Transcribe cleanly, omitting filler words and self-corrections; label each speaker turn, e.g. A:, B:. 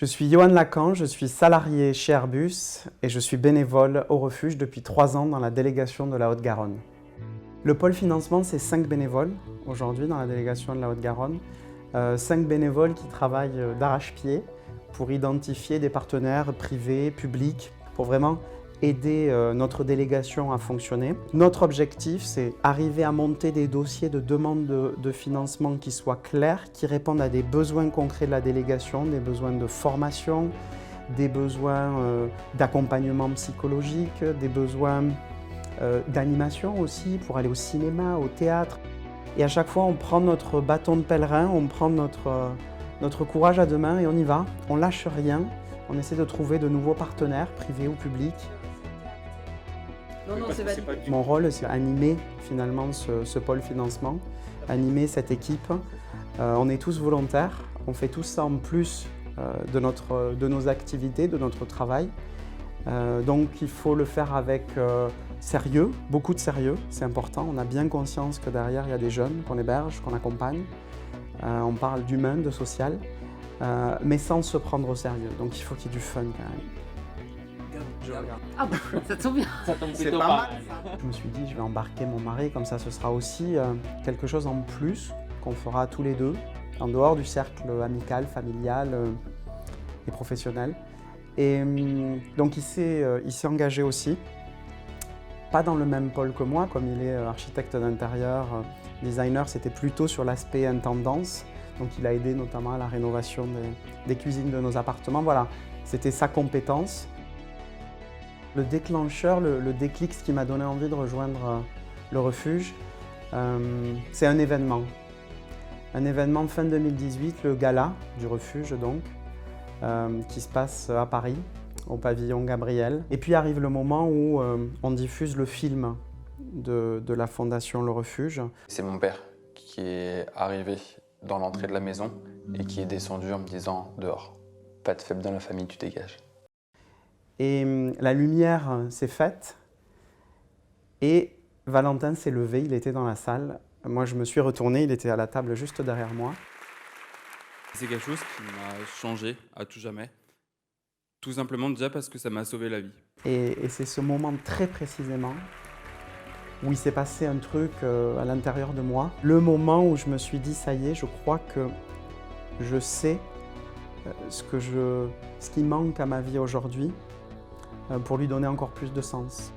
A: Je suis Johan Lacan, je suis salarié chez Airbus et je suis bénévole au refuge depuis 3 ans dans la délégation de la Haute-Garonne. Le pôle financement, c'est 5 bénévoles aujourd'hui dans la délégation de la Haute-Garonne. 5 bénévoles qui travaillent d'arrache-pied pour identifier des partenaires privés, publics, pour vraiment aider notre délégation à fonctionner. Notre objectif, c'est arriver à monter des dossiers de demande de financement qui soient clairs, qui répondent à des besoins concrets de la délégation, des besoins de formation, des besoins d'accompagnement psychologique, des besoins d'animation aussi, pour aller au cinéma, au théâtre. Et à chaque fois, on prend notre bâton de pèlerin, on prend notre courage à deux mains et on y va. On lâche rien, on essaie de trouver de nouveaux partenaires, privés ou publics.
B: Non, c'est pas
A: Mon rôle, c'est animer finalement ce pôle financement, animer cette équipe. On est tous volontaires, on fait tout ça en plus de nos activités, de notre travail. Donc il faut le faire avec sérieux, beaucoup de sérieux, c'est important. On a bien conscience que derrière il y a des jeunes qu'on héberge, qu'on accompagne. On parle d'humain, de social, mais sans se prendre au sérieux. Donc il faut qu'il y ait du fun quand même.
B: Ah bah, ça tombe bien.
C: Ça tombe
A: C'est
C: plutôt
A: pas
C: pas
A: mal ça. Je me suis dit, je vais embarquer mon mari, comme ça ce sera aussi quelque chose en plus qu'on fera tous les deux, en dehors du cercle amical, familial et professionnel. Et donc il s'est engagé aussi, pas dans le même pôle que moi, comme il est architecte d'intérieur, designer, c'était plutôt sur l'aspect intendance. Donc il a aidé notamment à la rénovation des cuisines de nos appartements. Voilà, c'était sa compétence. Le déclencheur, le déclic, ce qui m'a donné envie de rejoindre le refuge, c'est un événement. Un événement fin 2018, le gala du refuge donc, qui se passe à Paris, au pavillon Gabriel. Et puis arrive le moment où on diffuse le film de la fondation Le Refuge.
D: C'est mon père qui est arrivé dans l'entrée de la maison et qui est descendu en me disant « Dehors, pas de faible dans la famille, tu dégages ».
A: Et la lumière s'est faite et Valentin s'est levé, il était dans la salle. Moi je me suis retourné, il était à la table juste derrière moi.
E: C'est quelque chose qui m'a changé à tout jamais. Tout simplement déjà parce que ça m'a sauvé la vie.
A: Et c'est ce moment très précisément où il s'est passé un truc à l'intérieur de moi. Le moment où je me suis dit, ça y est, je crois que je sais ce qui manque à ma vie aujourd'hui pour lui donner encore plus de sens.